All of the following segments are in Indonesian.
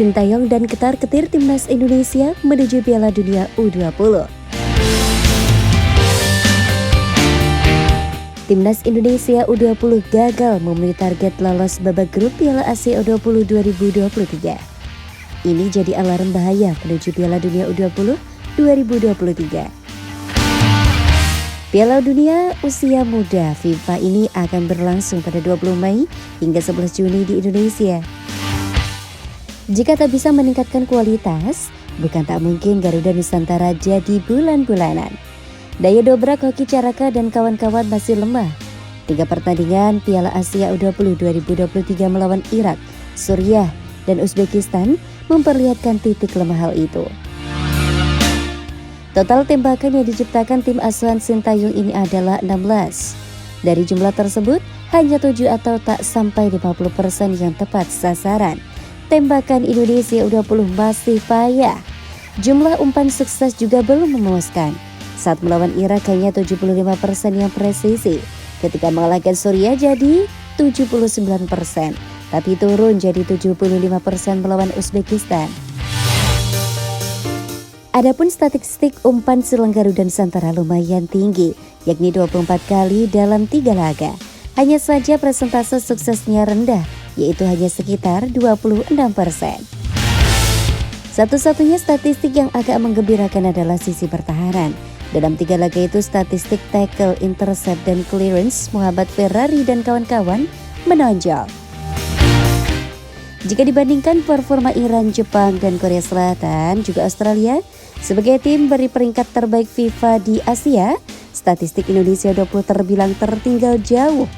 Sintayong dan ketar-ketir timnas Indonesia menuju Piala Dunia U20. Timnas Indonesia U20 gagal memenuhi target lolos babak grup Piala Asia U20 2023. Ini jadi alarm bahaya menuju Piala Dunia U20 2023. Piala Dunia Usia Muda FIFA ini akan berlangsung pada 20 Mei hingga 11 Juni di Indonesia. Jika tak bisa meningkatkan kualitas, bukan tak mungkin Garuda Nusantara jadi bulan-bulanan. Daya dobrak Hoki Caraka dan kawan-kawan masih lemah. 3 pertandingan Piala Asia U20 2023 melawan Irak, Suriah, dan Uzbekistan memperlihatkan titik lemah hal itu. Total tembakan yang diciptakan tim asuhan Sintayong ini adalah 16. Dari jumlah tersebut, hanya 7 atau tak sampai 50% yang tepat sasaran. Tembakan Indonesia U20 masih payah. Jumlah umpan sukses juga belum memuaskan. Saat melawan Irak hanya 75% yang presisi. Ketika mengalahkan Suriah jadi 79%, tapi turun jadi 75% melawan Uzbekistan. Adapun statistik umpan silang Garuda Nusantara lumayan tinggi, yakni 24 kali dalam 3 laga. Hanya saja persentase suksesnya rendah, yaitu hanya sekitar 26%. Satu-satunya statistik yang agak menggembirakan adalah sisi pertahanan. Dalam 3 laga itu statistik tackle, intercept, dan clearance Muhammad Ferrari dan kawan-kawan menonjol. Jika dibandingkan performa Iran, Jepang, dan Korea Selatan, juga Australia, sebagai tim beri peringkat terbaik FIFA di Asia, statistik Indonesia U20 terbilang tertinggal jauh.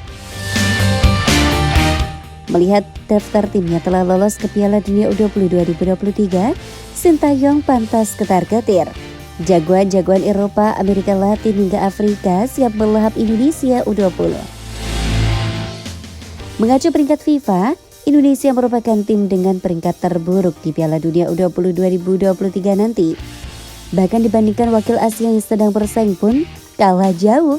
Melihat daftar timnya telah lolos ke Piala Dunia U20 2023, Sintayong pantas ketar-ketir. Jagoan-jagoan Eropa, Amerika Latin, hingga Afrika siap melahap Indonesia U20. Mengacu peringkat FIFA, Indonesia merupakan tim dengan peringkat terburuk di Piala Dunia U20 2023 nanti. Bahkan dibandingkan wakil Asia yang sedang bersaing pun kalah jauh.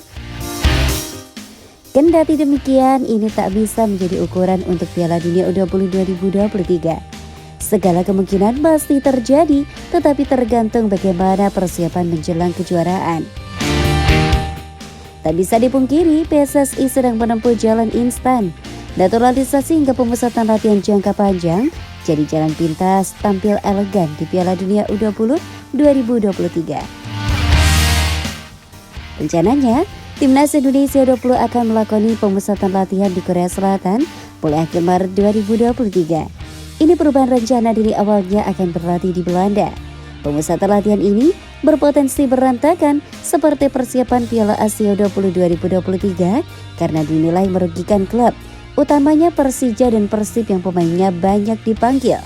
Kendati demikian, ini tak bisa menjadi ukuran untuk Piala Dunia U20 2023. Segala kemungkinan pasti terjadi, tetapi tergantung bagaimana persiapan menjelang kejuaraan. Tak bisa dipungkiri, PSSI sedang menempuh jalan instan. Naturalisasi hingga pemusatan latihan jangka panjang jadi jalan pintas tampil elegan di Piala Dunia U20 2023. Rencananya, Timnas Indonesia U20 akan melakoni pemusatan latihan di Korea Selatan mulai akhir Maret 2023. Ini perubahan rencana dari awalnya akan berlatih di Belanda. Pemusatan latihan ini berpotensi berantakan seperti persiapan Piala Asia U20 2023 karena dinilai merugikan klub, utamanya Persija dan Persib yang pemainnya banyak dipanggil.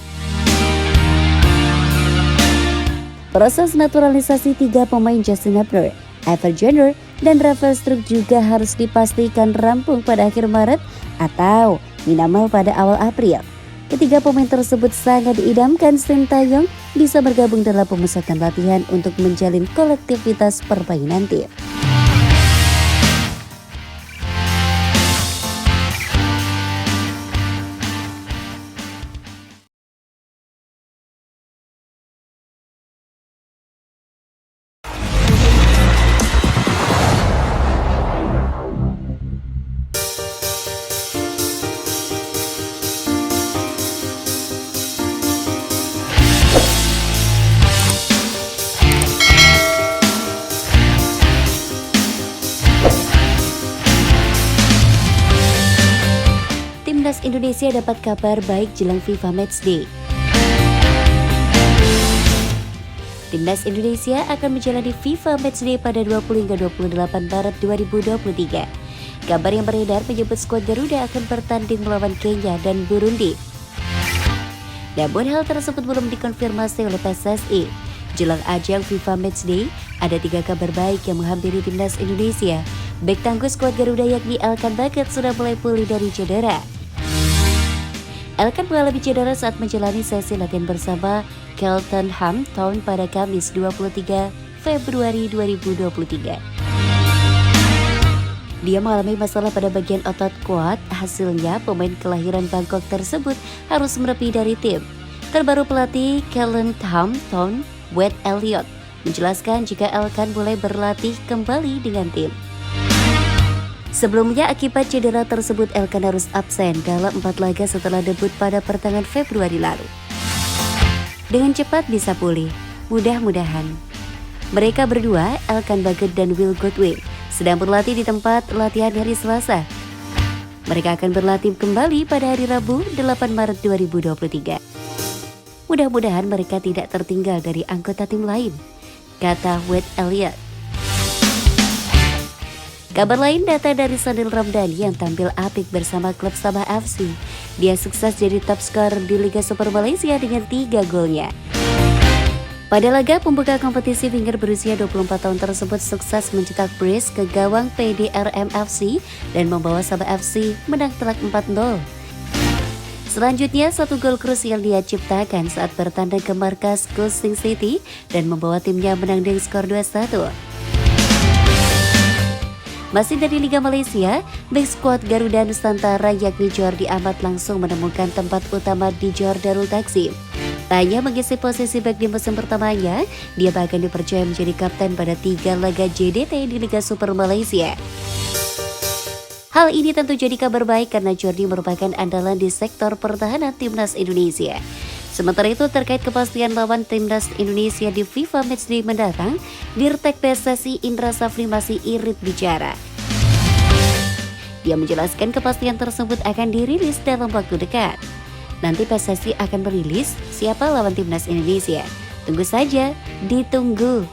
Proses naturalisasi 3 pemain Justin Hubner, Ivar Jenner, dan Rafael Struijk juga harus dipastikan rampung pada akhir Maret atau minimal pada awal April. Ketiga pemain tersebut sangat diidamkan Sintayong bisa bergabung dalam pemusatan latihan untuk menjalin kolektivitas permainan tim. Timnas Indonesia dapat kabar baik jelang FIFA Matchday. Timnas Indonesia akan menjalani FIFA Matchday pada 20 hingga 28 Maret 2023. Kabar yang beredar menyebut skuad Garuda akan bertanding melawan Kenya dan Burundi. Namun hal tersebut belum dikonfirmasi oleh PSSI. Jelang ajang FIFA Matchday, ada 3 kabar baik yang menghampiri Timnas Indonesia. Bek tangguh skuad Garuda yakni Elkan Baget sudah mulai pulih dari cedera. Elkan mengalami cedera saat menjalani sesi latihan bersama Cheltenham Town pada Kamis 23 Februari 2023. Dia mengalami masalah pada bagian otot quad, hasilnya pemain kelahiran Bangkok tersebut harus menepi dari tim. Terbaru pelatih Kellen Hampton, Wade Elliott, menjelaskan jika Elkan mulai berlatih kembali dengan tim. Sebelumnya akibat cedera tersebut Elkan harus absen dalam 4 laga setelah debut pada pertengahan Februari lalu. Dengan cepat bisa pulih, mudah-mudahan. Mereka berdua, Elkan Baggett dan Will Goodwin, sedang berlatih di tempat latihan hari Selasa. Mereka akan berlatih kembali pada hari Rabu 8 Maret 2023. Mudah-mudahan mereka tidak tertinggal dari anggota tim lain, kata Wade Elliott. Kabar lain datang dari Shanil Ramdhani yang tampil apik bersama klub Sabah FC. Dia sukses jadi top skor di Liga Super Malaysia dengan 3 golnya. Pada laga pembuka kompetisi, winger berusia 24 tahun tersebut sukses mencetak brace ke gawang PDRM FC dan membawa Sabah FC menang telak 4-0. Selanjutnya, 1 gol krusial dia ciptakan saat bertandang ke markas Kuching City dan membawa timnya menang dengan skor 2-1. Masih dari Liga Malaysia, bek skuad Garuda Nusantara yakni Jordi Ahmad langsung menemukan tempat utama di Johor Darul Takzim. Tak hanya mengisi posisi bek di musim pertamanya, dia bahkan dipercaya menjadi kapten pada 3 laga JDT di Liga Super Malaysia. Hal ini tentu jadi kabar baik karena Jordi merupakan andalan di sektor pertahanan Timnas Indonesia. Sementara itu, terkait kepastian lawan Timnas Indonesia di FIFA Matchday mendatang, Dirtek PSSI Indra Safri masih irit bicara. Dia menjelaskan kepastian tersebut akan dirilis dalam waktu dekat. Nanti PSSI akan merilis siapa lawan Timnas Indonesia. Tunggu saja, ditunggu.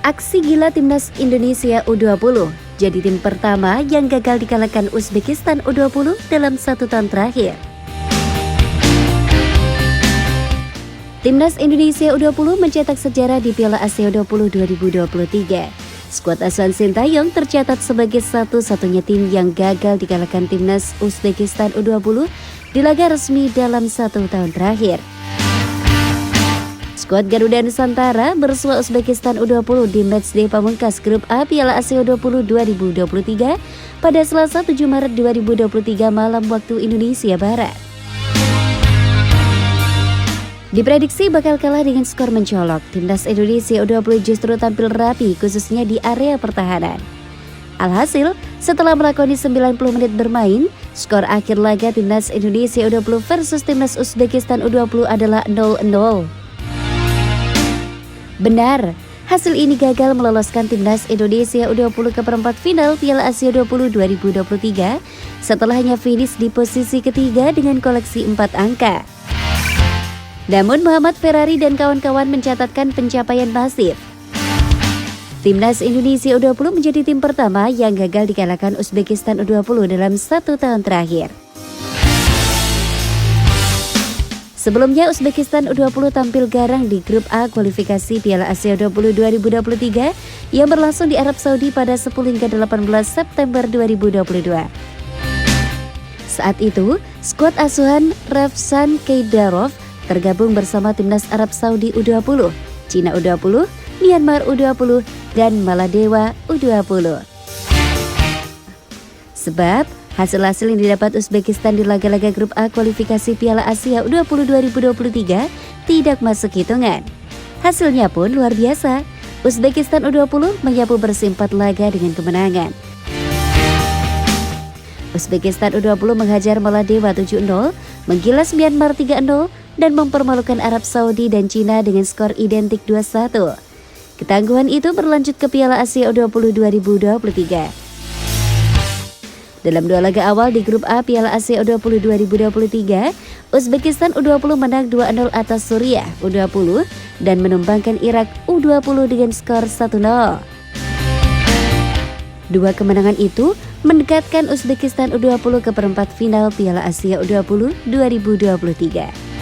Aksi gila Timnas Indonesia U20 jadi tim pertama yang gagal dikalahkan Uzbekistan U20 dalam 1 tahun terakhir. Timnas Indonesia U20 mencetak sejarah di Piala Asia U20 2023. Skuad asuhan Sintayong tercatat sebagai satu-satunya tim yang gagal dikalahkan Timnas Uzbekistan U20 di laga resmi dalam 1 tahun terakhir. Skuad Garuda Nusantara bersua Uzbekistan U20 di matchday pamungkas Grup A Piala Asia U20 2023 pada Selasa 7 Maret 2023 malam waktu Indonesia Barat. Diprediksi bakal kalah dengan skor mencolok. Timnas Indonesia U20 justru tampil rapi khususnya di area pertahanan. Alhasil, setelah melakoni 90 menit bermain, skor akhir laga Timnas Indonesia U20 versus Timnas Uzbekistan U20 adalah 0-0. Benar, hasil ini gagal meloloskan Timnas Indonesia U20 ke perempat final Piala Asia U20 2023 setelah hanya finish di posisi ketiga dengan koleksi 4 angka. Namun Muhammad Ferrari dan kawan-kawan mencatatkan pencapaian masif. Timnas Indonesia U20 menjadi tim pertama yang gagal dikalahkan Uzbekistan U20 dalam 1 tahun terakhir. Sebelumnya, Uzbekistan U20 tampil garang di Grup A kualifikasi Piala Asia U20 2023 yang berlangsung di Arab Saudi pada 10 hingga 18 September 2022. Saat itu, skuad asuhan Rafsan Keidarov tergabung bersama Timnas Arab Saudi U20, Cina U20, Myanmar U20, dan Maladewa U20. Sebab, hasil-hasil yang didapat Uzbekistan di laga-laga Grup A kualifikasi Piala Asia U20 2023 tidak masuk hitungan. Hasilnya pun luar biasa. Uzbekistan U20 menyapu bersih 4 laga dengan kemenangan. Uzbekistan U20 menghajar Maladewa 7-0, menggilas Myanmar 3-0, dan mempermalukan Arab Saudi dan Cina dengan skor identik 2-1. Ketangguhan itu berlanjut ke Piala Asia U20 2023. Dalam 2 laga awal di Grup A Piala Asia U20 2023, Uzbekistan U20 menang 2-0 atas Suriah U20 dan menumbangkan Irak U20 dengan skor 1-0. Dua kemenangan itu mendekatkan Uzbekistan U20 ke perempat final Piala Asia U20 2023.